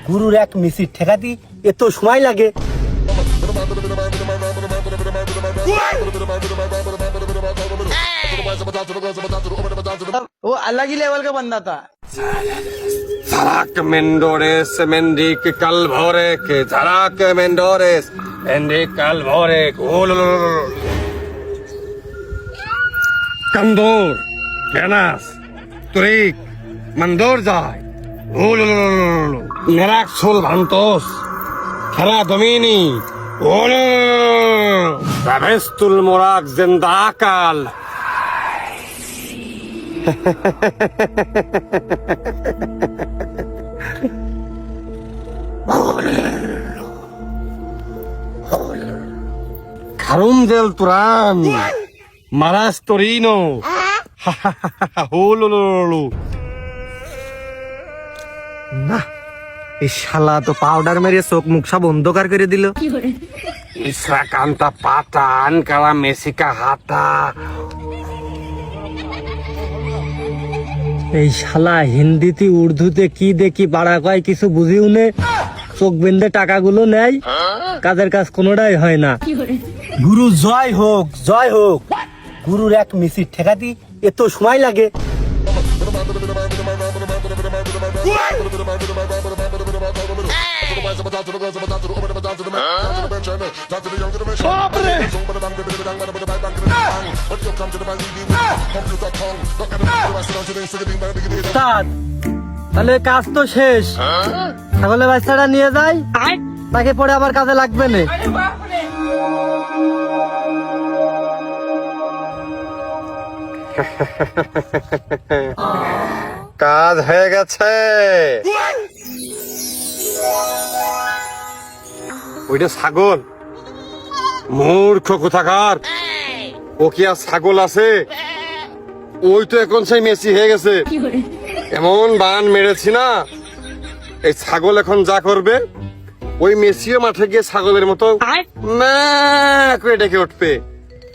গুরুর এক মিছিল ঠেকাতি এত সময় লাগে? वो अलग ही लेवल का बंदा था। Zarak Mendores, Mendik Calvorek, Zarak Mendores, Mendik Calvorek, Kandor, Ganas, Turik, Mandor Zai, Nerak Sol Vantos, Kara Domini, Ravestul Morak Zendakal. Karum del Turan, Maras Torino, না, এই শালা তো পাউডার মেরে চোখ মুখ সব অন্ধকার করে দিল। Isra Kanta Patan, Kala Mesika Hata. এই শালা হিন্দিতে উর্দুতে কি দেখি পাড়া কয় কিছু বুঝিও নে, চোখ বেঁধে টাকাগুলো নেয়, কাজের কাজ কোনোটাই হয় না। গুরু জয় হোক, জয় হোক। গুরুর এক মিছিল ঠেকাতি এত সময় লাগে? উস্তাদ, তাহলে কাজ তো শেষ, ছাগলের বাচ্চাটা নিয়ে যাই, তাকে পরে আবার কাজে লাগবে না। কাজ হয়ে গেছে। ওইটা ছাগল, মূর্খ কোথাকার। ও কি আর ছাগল আছে? ওই তো এখন সেই মেসি হয়ে গেছে। এমন বান মেরেছি না, এই ছাগল এখন যা করবে ওই মেসিও মাঠে গিয়ে ছাগলের মতো না করে ডেকে উঠবে,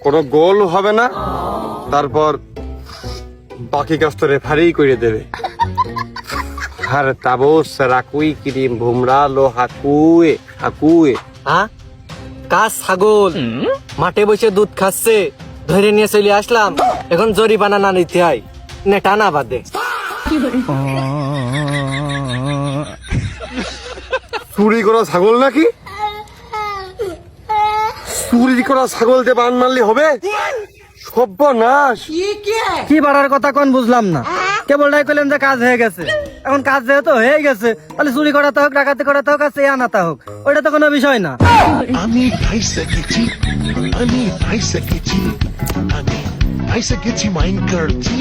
কোনো গোল হবে না। তারপর বাকি কাজ তো রেফারি করে দেবে। আর তাবস রাকুই ক্রিম ভুমরা লো হাকুয়ে হাকুয়ে। হ্যাঁ, কাজ ছাগল মাঠে বসে দুধ খাচ্ছে, ধরে নিয়ে চলে আসলাম, এখন জরিমানা না নিতে হয়, না টানা বাদে। চুরি করা ছাগল নাকি? চুরি করা ছাগল দিয়ে বান মারলে হবে? সর্বনাশ! কি বাড়ার কথা কোন বুঝলাম না, কেবলটাই কইলেন যে কাজ হয়ে গেছে। এখন কাজ যেহেতু হয়ে গেছে, তাহলে চুরি করাতে হোক, ডাকাতি করাতে হোক, আর চেয়ে আনাতে হোক, ওইটা তো কোনো বিষয় না। আমি ভাইসা গেছি মাইন্ড করছি